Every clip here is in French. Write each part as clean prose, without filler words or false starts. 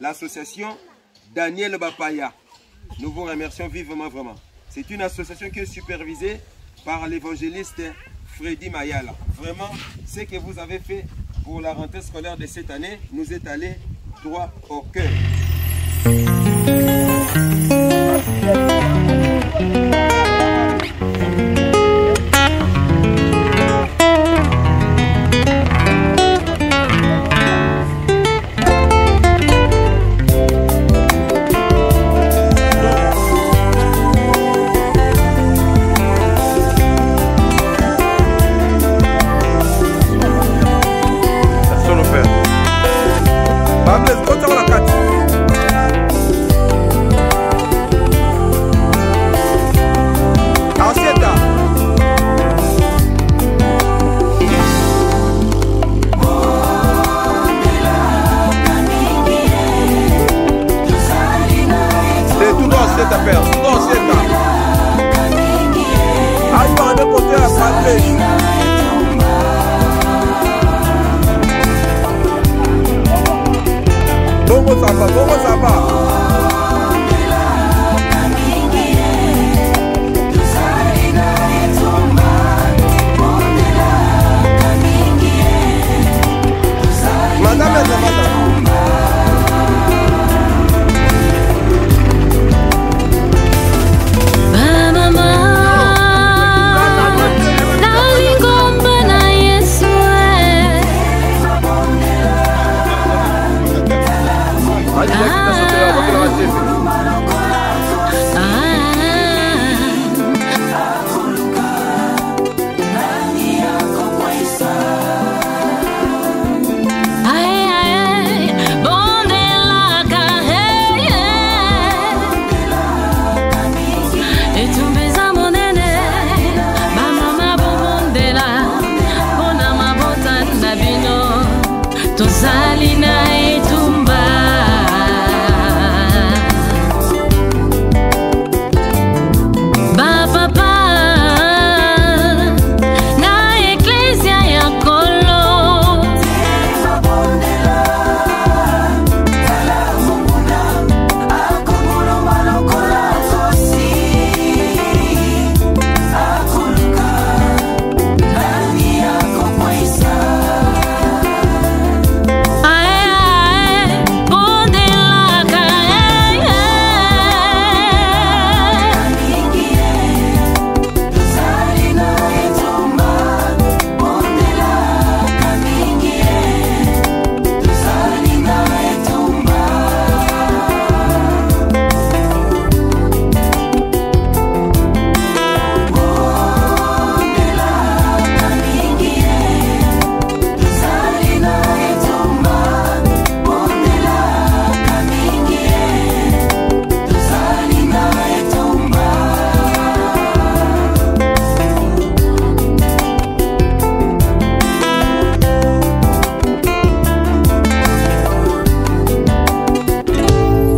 l'association Daniel Bapaya. Nous vous remercions vivement, vraiment. C'est une association qui est supervisée par l'évangéliste Freddy Mayala. Vraiment, ce que vous avez fait pour la rentrée scolaire de cette année nous est allé droit au cœur.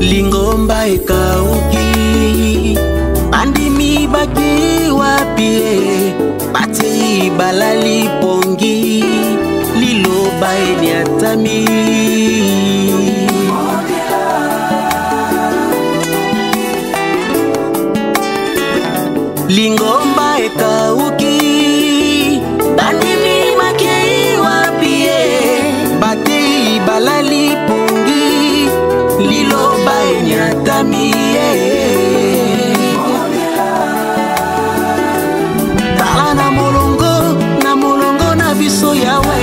Lingomba ekauki andimi baki wapie pati balali pongi liloba enyatami Lingomba ekauki andimi baki wapie pati balali pongi liloba enyatami tala na molongo na biso yawe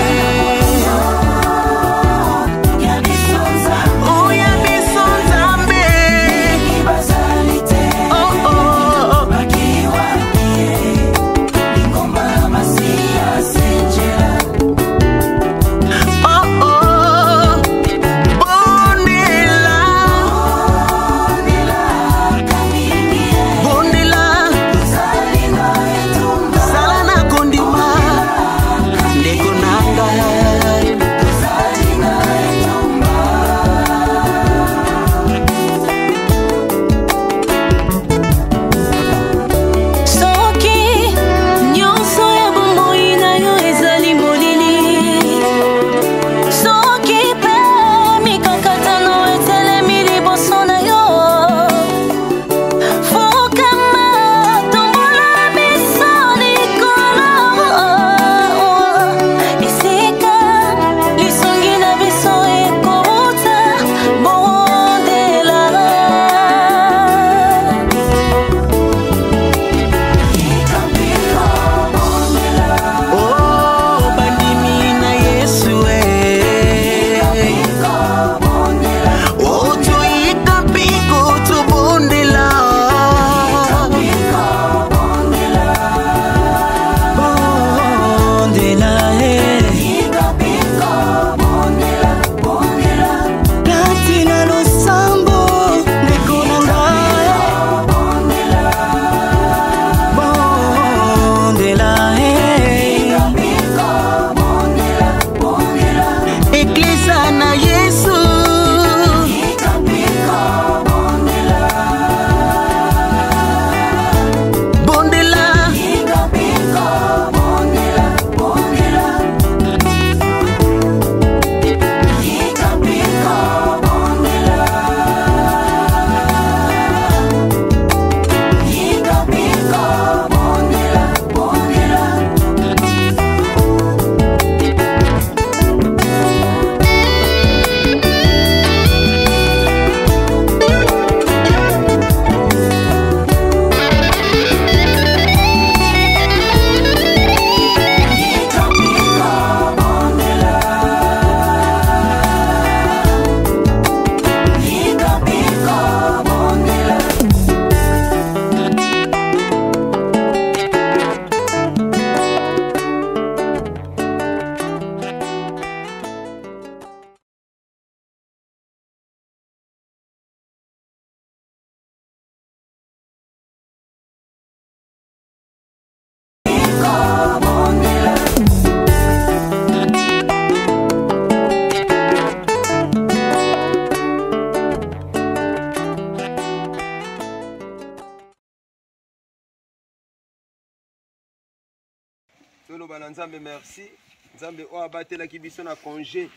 toloba na Nzambe merci. Nzambe o abatela ki biso na congé.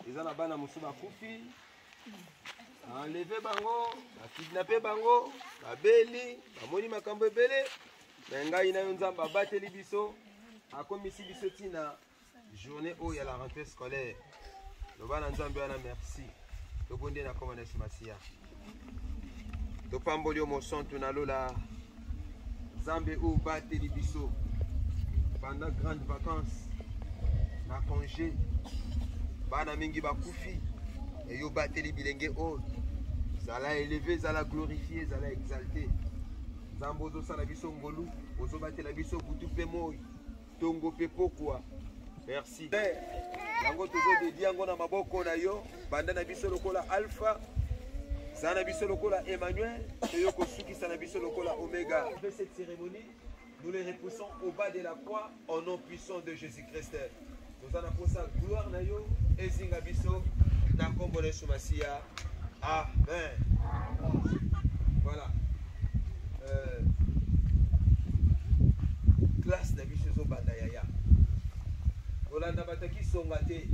Eza na bana musu bakufi. Enlevé bango, kidnappé bango, babeli, bamoni makambo ebele. Mais ngai na Nzambe abateli biso. Akomisi biso tina journée où il y a la rentrée scolaire. Loba na Nzambe wana merci. Tobonde na komana Masia. Topamboli o mosonto na lola. Nzambe o bateli biso. Pendant grandes vacances, na congé, bana mingi bakufi, et yo bateli bilenge o, zala élevé, zala glorifié, zala exalté. Zambo zo sala biso ngolu, ozo batela biso butu pe moi, tongo pe pokwa. Merci. Yango tozo de diango na maboko na yo, banda na biso lokola Alpha, zana biso lokola Emmanuel, et yo kosuki sana biso lokola Omega. Après cette cérémonie, nous les repoussons au bas de la croix au nom puissant de Jésus-Christ. Nous allons pour sa gloire na yo et zingabiso na kombo na Masia. Amen. Voilà. Classe na biso zo banda yaya. Olanda bataki songa te.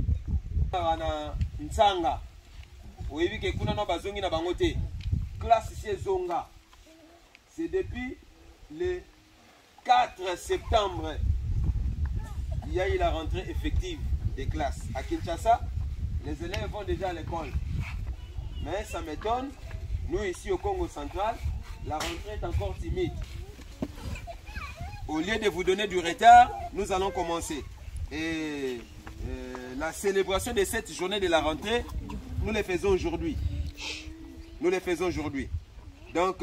Na Ntsanga. Oyebi ke kuna no bazongi na bango te. Classe chez Zonga. C'est depuis le 4 septembre, il y a eu la rentrée effective des classes. À Kinshasa, les élèves vont déjà à l'école. Mais ça m'étonne, nous ici au Congo central, la rentrée est encore timide. Au lieu de vous donner du retard, nous allons commencer. Et la célébration de cette journée de la rentrée, nous les faisons aujourd'hui. Nous les faisons aujourd'hui. Donc,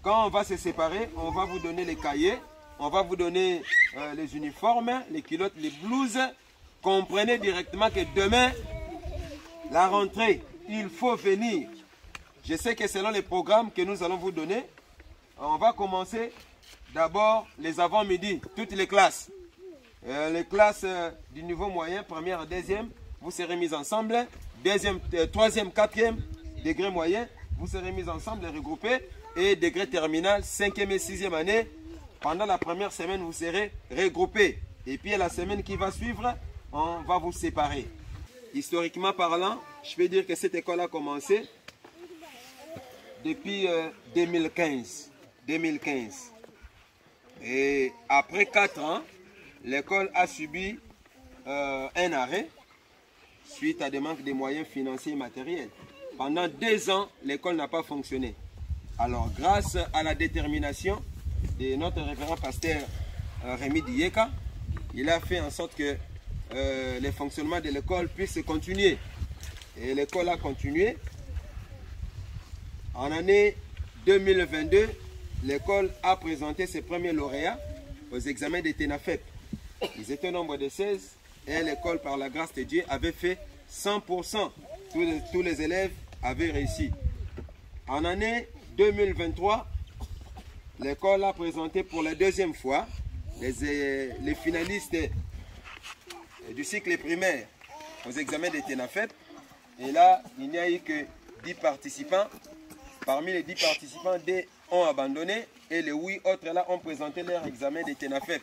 quand on va se séparer, on va vous donner les cahiers, on va vous donner les uniformes, les culottes, les blouses. Comprenez directement que demain, la rentrée, il faut venir. Je sais que selon les programmes que nous allons vous donner, on va commencer d'abord les avant-midi, toutes les classes. Les classes du niveau moyen, première, deuxième, vous serez mis ensemble. Deuxième, troisième, quatrième, degré moyen, vous serez mis ensemble, regroupés. Et degré terminal, 5e et 6e année, pendant la première semaine, vous serez regroupés. Et puis la semaine qui va suivre, on va vous séparer. Historiquement parlant, je peux dire que cette école a commencé depuis 2015. Et après 4 ans, l'école a subi un arrêt suite à des manques de moyens financiers et matériels. Pendant 2 ans, l'école n'a pas fonctionné. Alors, grâce à la détermination de notre révérend pasteur Rémi Dieka, il a fait en sorte que le fonctionnement de l'école puisse continuer. Et l'école a continué. En année 2022, l'école a présenté ses premiers lauréats aux examens de TENAFEP. Ils étaient au nombre de 16 et l'école, par la grâce de Dieu, avait fait 100%. Tous les élèves avaient réussi. En année 2023, l'école a présenté pour la 2e fois les finalistes du cycle primaire aux examens de TENAFEP. Et là, il n'y a eu que 10 participants. Parmi les 10 participants, 2 ont abandonné et les 8 autres là ont présenté leur examen de TENAFEP.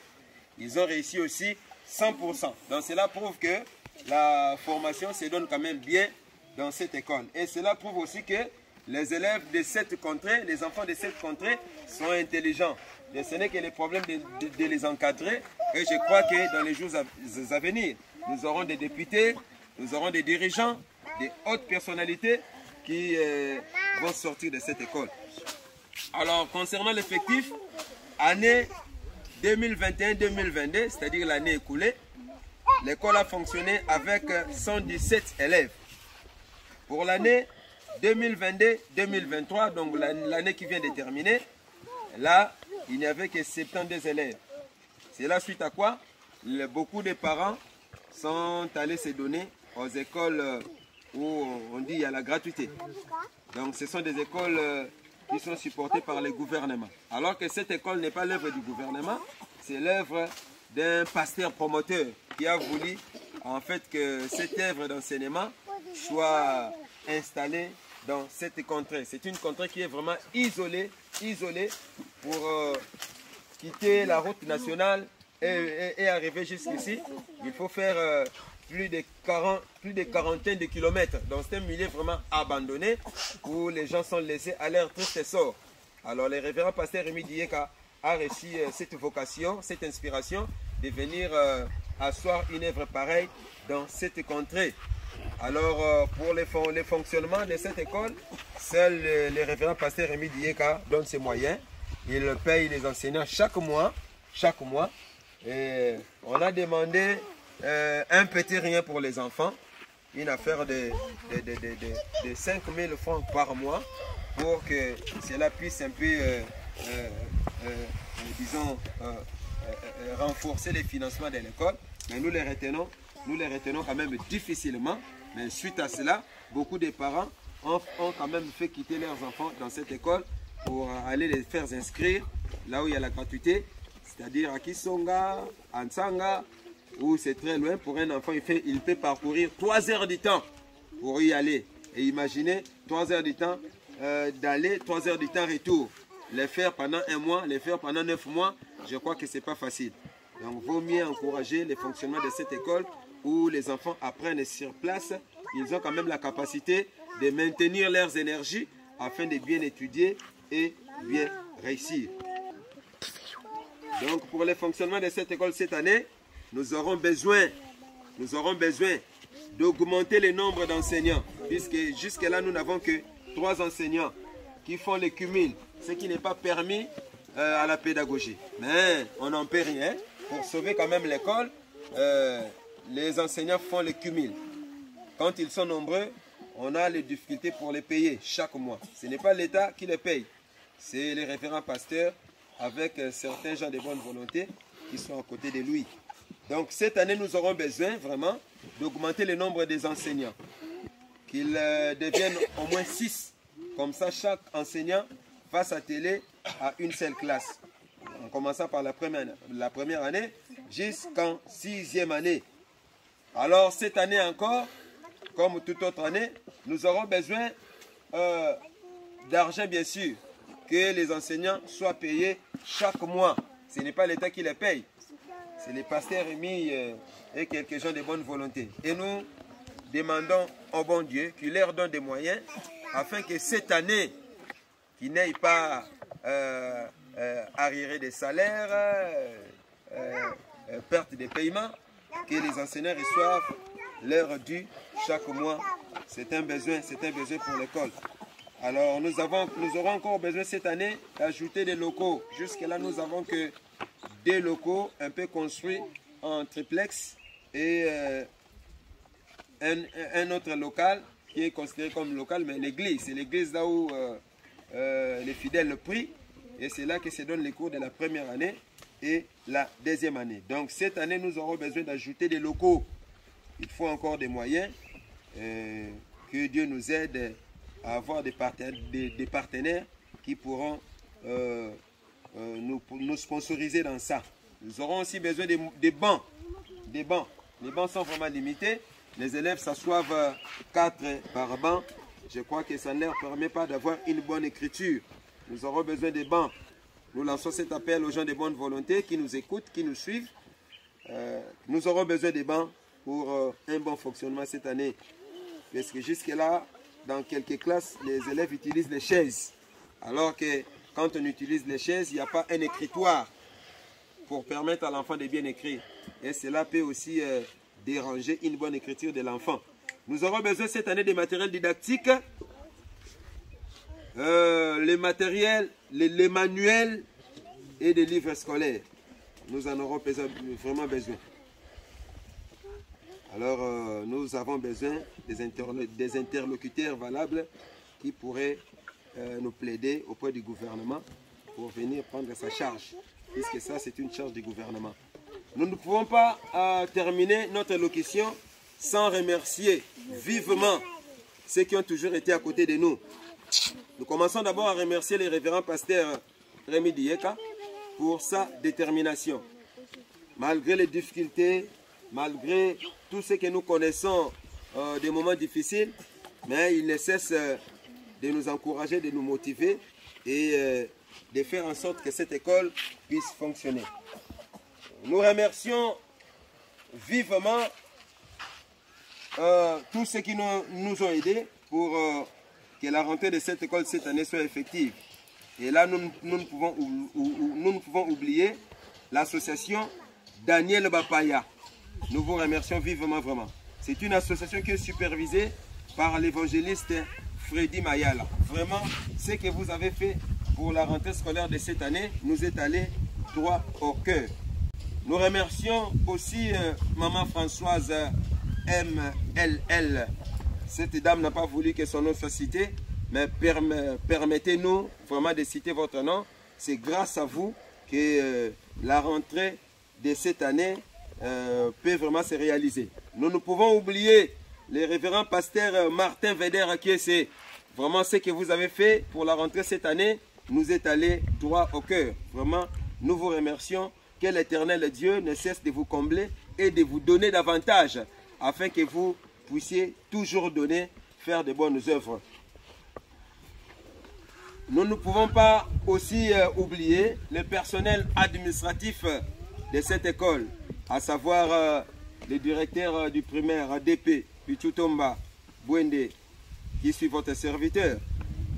Ils ont réussi aussi 100%. Donc cela prouve que la formation se donne quand même bien dans cette école. Et cela prouve aussi que les élèves de cette contrée, les enfants de cette contrée sont intelligents. Et ce n'est que le problème de les encadrer. Et je crois que dans les jours à venir, nous aurons des députés, nous aurons des dirigeants, des hautes personnalités qui vont sortir de cette école. Alors, concernant l'effectif, année 2021-2022, c'est-à-dire l'année écoulée, l'école a fonctionné avec 117 élèves. Pour l'année 2022-2023, donc l'année qui vient de terminer, là, il n'y avait que 72 élèves. C'est là suite à quoi beaucoup de parents sont allés se donner aux écoles où on dit il y a la gratuité. Donc ce sont des écoles qui sont supportées par les gouvernements. Alors que cette école n'est pas l'œuvre du gouvernement, c'est l'œuvre d'un pasteur promoteur qui a voulu en fait que cette œuvre d'enseignement soit installée dans cette contrée. C'est une contrée qui est vraiment isolée pour quitter la route nationale est arrivé jusqu'ici, il faut faire plus de quarantaine de kilomètres. Donc c'est un milieu vraiment abandonné où les gens sont laissés à leur triste sort. Alors le révérend pasteur Rémi Dieka a reçu cette vocation, cette inspiration de venir asseoir une œuvre pareille dans cette contrée. Alors pour le fonctionnement de cette école, seul le révérend pasteur Rémi Dieka donne ses moyens. Il paye les enseignants chaque mois. Et on a demandé un petit rien pour les enfants, une affaire de 5 000 francs par mois pour que cela puisse un peu, disons, renforcer les financements de l'école. Mais nous les retenons quand même difficilement. Mais suite à cela, beaucoup de parents ont quand même fait quitter leurs enfants dans cette école pour aller les faire inscrire là où il y a la gratuité, c'est-à-dire à Kisonga, à Ntsanga, où c'est très loin. Pour un enfant, il peut parcourir 3 heures du temps pour y aller. Et imaginez 3 heures du temps d'aller, 3 heures du temps retour. Les faire pendant 1 mois, les faire pendant 9 mois, je crois que ce n'est pas facile. Donc, il vaut mieux encourager le fonctionnement de cette école où les enfants apprennent sur place. Ils ont quand même la capacité de maintenir leurs énergies afin de bien étudier et bien réussir. Donc, pour le fonctionnement de cette école cette année, nous aurons besoin d'augmenter le nombre d'enseignants, puisque jusque-là, nous n'avons que 3 enseignants qui font le cumul, ce qui n'est pas permis à la pédagogie. Mais on n'en paie rien. Pour sauver quand même l'école, les enseignants font le cumul. Quand ils sont nombreux, on a les difficultés pour les payer chaque mois. Ce n'est pas l'État qui les paye, c'est les référents pasteurs avec certains gens de bonne volonté qui sont à côté de lui. Donc cette année, nous aurons besoin vraiment d'augmenter le nombre des enseignants, qu'ils deviennent au moins 6. Comme ça, chaque enseignant va s'atteler à une seule classe. En commençant par la première année jusqu'en 6e année. Alors cette année encore, comme toute autre année, nous aurons besoin d'argent bien sûr, que les enseignants soient payés chaque mois. Ce n'est pas l'État qui les paye, c'est les pasteurs Rémi et quelques gens de bonne volonté. Et nous demandons au bon Dieu qu'il leur donne des moyens afin que cette année, qu'il n'aille pas arriéré des salaires, perte des paiements, que les enseignants reçoivent leur dû chaque mois. C'est un besoin pour l'école. Alors nous aurons encore besoin cette année d'ajouter des locaux. Jusque-là, nous n'avons que 2 locaux un peu construits en triplex et un autre local qui est considéré comme local, mais l'église. C'est l'église là où les fidèles le prient. Et c'est là que se donnent les cours de la première année et la 2e année. Donc cette année, nous aurons besoin d'ajouter des locaux. Il faut encore des moyens. Que Dieu nous aide à avoir des partenaires qui pourront nous sponsoriser dans ça. Nous aurons aussi besoin des bancs. Les bancs sont vraiment limités. Les élèves s'assoivent 4 par banc. Je crois que ça ne leur permet pas d'avoir une bonne écriture. Nous aurons besoin des bancs. Nous lançons cet appel aux gens de bonne volonté qui nous écoutent, qui nous suivent. Nous aurons besoin des bancs pour un bon fonctionnement cette année. Parce que jusque-là, dans quelques classes, les élèves utilisent les chaises. Alors que quand on utilise les chaises, il n'y a pas un écritoire pour permettre à l'enfant de bien écrire. Et cela peut aussi déranger une bonne écriture de l'enfant. Nous aurons besoin cette année des matériels didactiques. Les matériels, les manuels et des livres scolaires. Nous en aurons vraiment besoin. Alors, nous avons besoin des interlocuteurs valables qui pourraient nous plaider auprès du gouvernement pour venir prendre sa charge, puisque ça, c'est une charge du gouvernement. Nous ne pouvons pas terminer notre locution sans remercier vivement ceux qui ont toujours été à côté de nous. Nous commençons d'abord à remercier le révérend pasteur Rémi Dieka pour sa détermination. Malgré les difficultés, malgré tout ce que nous connaissons des moments difficiles, mais il ne cesse de nous encourager, de nous motiver et de faire en sorte que cette école puisse fonctionner. Nous remercions vivement tous ceux qui nous ont aidés pour que la rentrée de cette école cette année soit effective. Et là, nous ne pouvons oublier l'association Daniel Bapaya. Nous vous remercions vivement vraiment. C'est une association qui est supervisée par l'évangéliste Freddy Mayala. Vraiment, ce que vous avez fait pour la rentrée scolaire de cette année nous est allé droit au cœur. Nous remercions aussi Maman Françoise MLL. Cette dame n'a pas voulu que son nom soit cité, mais permettez-nous vraiment de citer votre nom. C'est grâce à vous que la rentrée de cette année peut vraiment se réaliser. Nous ne pouvons oublier le révérend pasteur Martin Veder qui c'est vraiment ce que vous avez fait pour la rentrée cette année nous est allé droit au cœur. Vraiment, nous vous remercions. Que l'Éternel Dieu ne cesse de vous combler et de vous donner davantage afin que vous puissiez toujours donner, faire de bonnes œuvres. Nous ne pouvons pas aussi oublier le personnel administratif de cette école, à savoir le directeur du primaire ADP, Pichutomba Bwende, qui suit votre serviteur.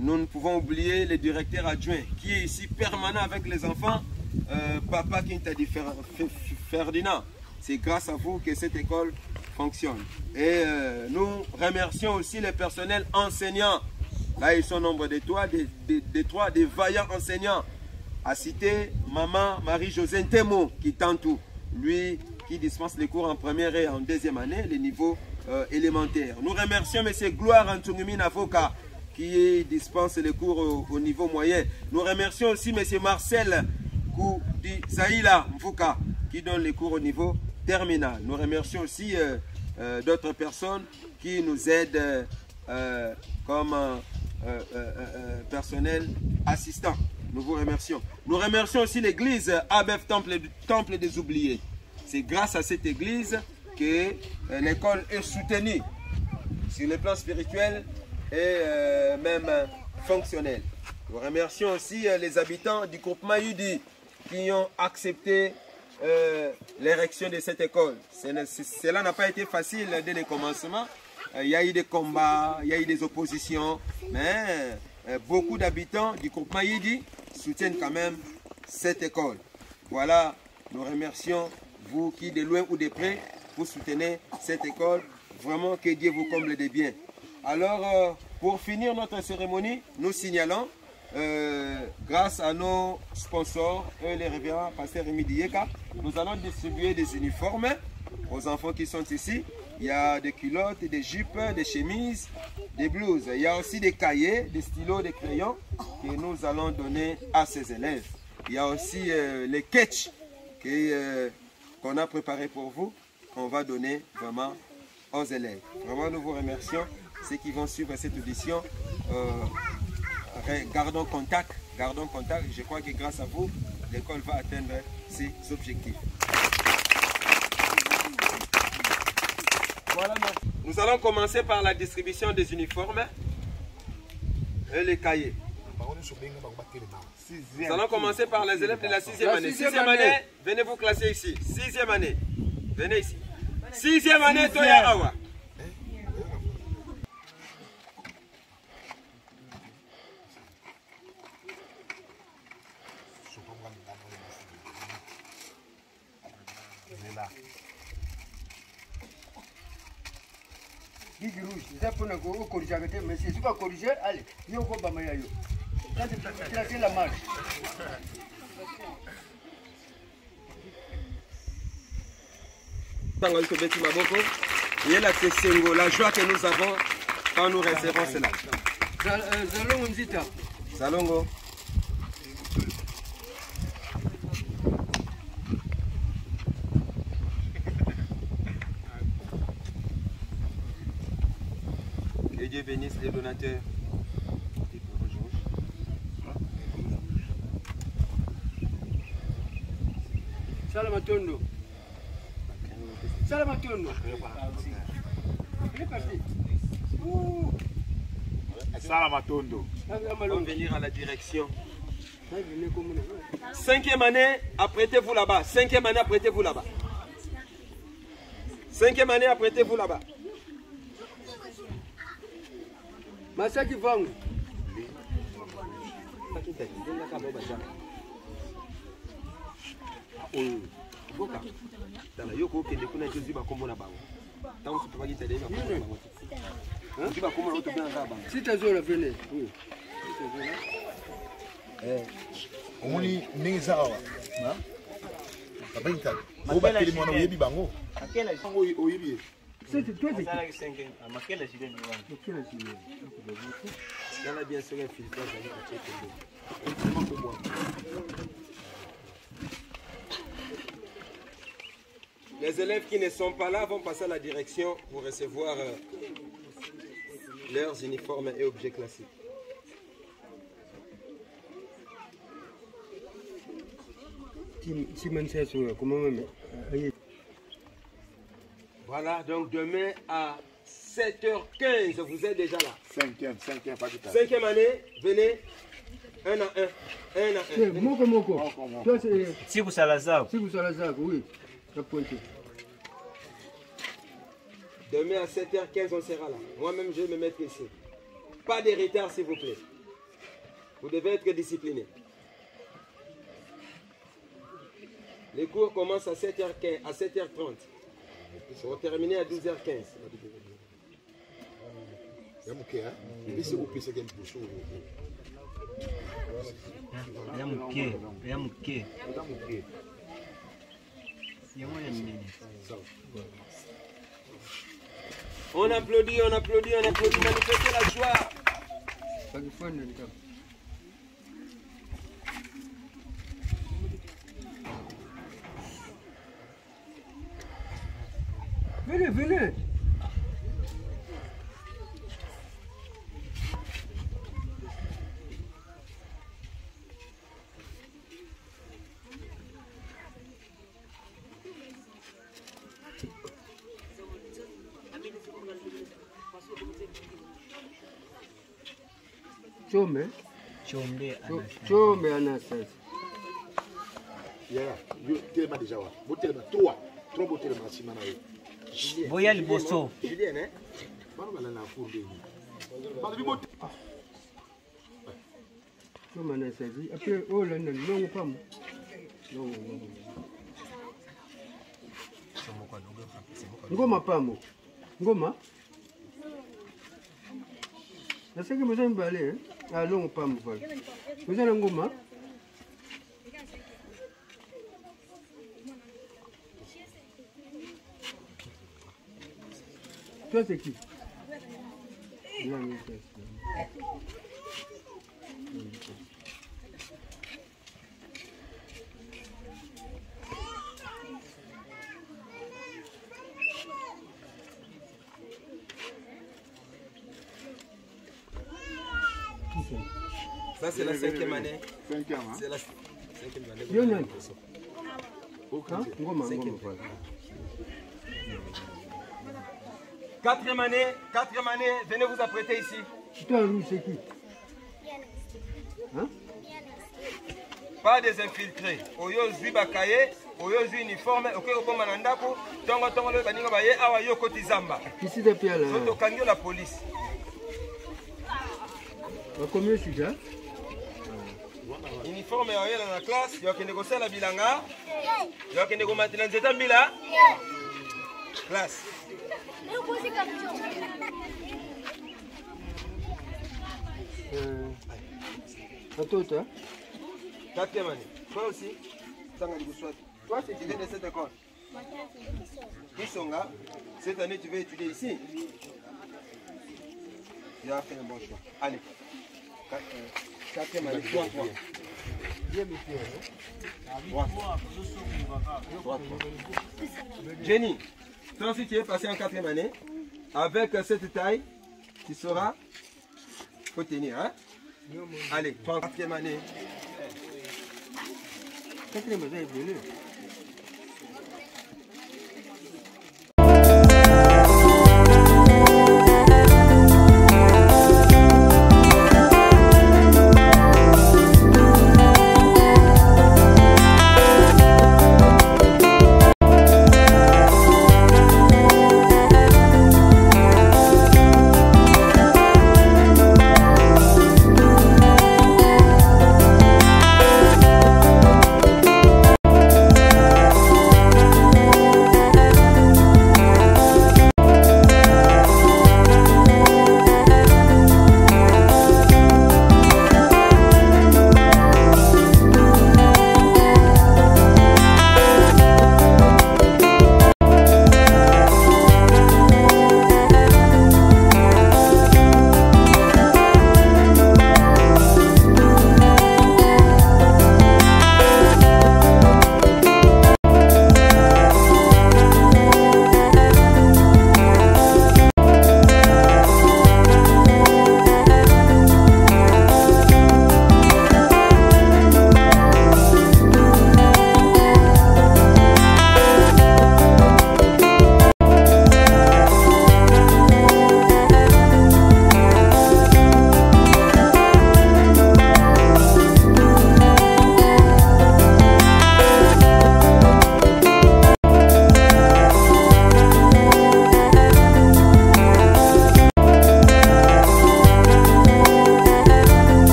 Nous ne pouvons oublier le directeur adjoint qui est ici permanent avec les enfants, Papa Kintadi Ferdinand. C'est grâce à vous que cette école fonctionne. Et nous remercions aussi les personnels enseignants. Là, ils sont nombre de trois, des vaillants enseignants. À citer Maman Marie-José Ntemo qui tente tout. Lui qui dispense les cours en première et en deuxième année, les niveaux élémentaires. Nous remercions M. Gloire Antungumi Avoka qui dispense les cours au niveau moyen. Nous remercions aussi M. Marcel Koudi Zaïla Mvuka qui donne les cours au niveau terminal. Nous remercions aussi d'autres personnes qui nous aident comme personnel assistant. Nous vous remercions. Nous remercions aussi l'église ABF Temple des Oubliés. C'est grâce à cette église que l'école est soutenue sur le plan spirituel et même fonctionnel. Nous remercions aussi les habitants du groupement Yudi qui ont accepté l'érection de cette école. Cela n'a pas été facile dès le commencement. Il y a eu des combats, il y a eu des oppositions, mais beaucoup d'habitants du groupement Yidi soutiennent quand même cette école. Voilà, nous remercions vous qui de loin ou de près, vous soutenez cette école. Vraiment que Dieu vous comble de bien. Alors, pour finir notre cérémonie, nous signalons, grâce à nos sponsors, les révérends Pasteur Rémi Dieka, nous allons distribuer des uniformes aux enfants qui sont ici. Il y a des culottes, des jupes, des chemises, des blouses. Il y a aussi des cahiers, des stylos, des crayons que nous allons donner à ces élèves. Il y a aussi les sketchs qu'on a préparés pour vous, qu'on va donner vraiment aux élèves. Vraiment, nous vous remercions. Ceux qui vont suivre cette audition, gardons contact. Je crois que grâce à vous, l'école va atteindre ses objectifs. Voilà, nous allons commencer par la distribution des uniformes et les cahiers. Nous allons commencer par les élèves de la 6e année. 6e année, venez vous classer ici. 6e année, venez ici. 6e année, Toya Awa. Rouge, ça pour nous corriger, mais si tu vas corriger, allez, il y a un peu de maillot. Quand tu places la marche. La joie que nous avons quand nous recevons cela. Zalongo Nzita. Zalongo. Que Dieu bénisse les donateurs. Salamatondo. Salamatondo. On va venir à la direction 5e année, apprêtez-vous là-bas. 5e année, apprêtez-vous là-bas. 5e année, apprêtez-vous là-bas. Masaki vangu. Sitazola vene. Omoni neza awa. Na? Abenta. Oba tele mwana oyebi bango. Akela oyebi. C'est toi qui sala kisenge amakela shide ni wana. Yala bien sûr un filtrage avec les élèves qui ne sont pas là vont passer à la direction pour recevoir leurs uniformes et objets classiques. Voilà, donc demain à 7h15, vous êtes déjà là. 5e, pas tout à 5e année, venez, 1 à 1. 1 à 1. Moko. Toi, c'est. Siku Salazar. Si vous Salazar, oui. La pointe. Demain à 7h15, on sera là. Moi-même, je vais me mettre ici. Pas de retard, s'il vous plaît. Vous devez être discipliné. Les cours commencent à 7h15, à 7h30. Ils seront terminés à 12h15. Yamuke, hein? Esse o pisa game puxou. Yamuke. Yamuke. On applaudit, manifestez la joie. Venez. Chombe Anastasia. Yeah, yo telema déjà wa. Bo telema 3 bo telema sima na yo. Boya liboso. Julien, hein? Bana bala na fundi. Bana bi bo. Chombe Anastasia. Après oh là non pas. Non. Ngoma pamo. Ngoma. Nasaki mzee mbale eh? Ah non pamo pale. Vous avez ngoma? Toi c'est qui? Ça c'est la 5e année. 5e, hein? C'est la 5e année. Lionel. Hein? Ngoma. 4e année, venez vous apprêter ici. Toi lui c'est qui? Hein? Pas des infiltrés. Oyo zui bakaye, oyo zui uniforme, ok okoma na ndako, tongo le baninga baye awa yo koti zamba. Ici depuis là. Soto kangyo la police. Combien c'est ça? Uniforme ya oyela na classe, yo kende kosala bilanga. Yo kende ko matina nzeta mbila. Classe. Toi, 4e année. Toi aussi, toi c'est tu viens de cette école. Kisonga, cette année tu veux étudier ici. Tu as fait un bon choix. Allez. 4e année, toi. Jenny, toi aussi tu es passé en 4e année. Avec cette taille, tu sauras. Faut tenir, hein? Allez, toi en 4e année. 4e année,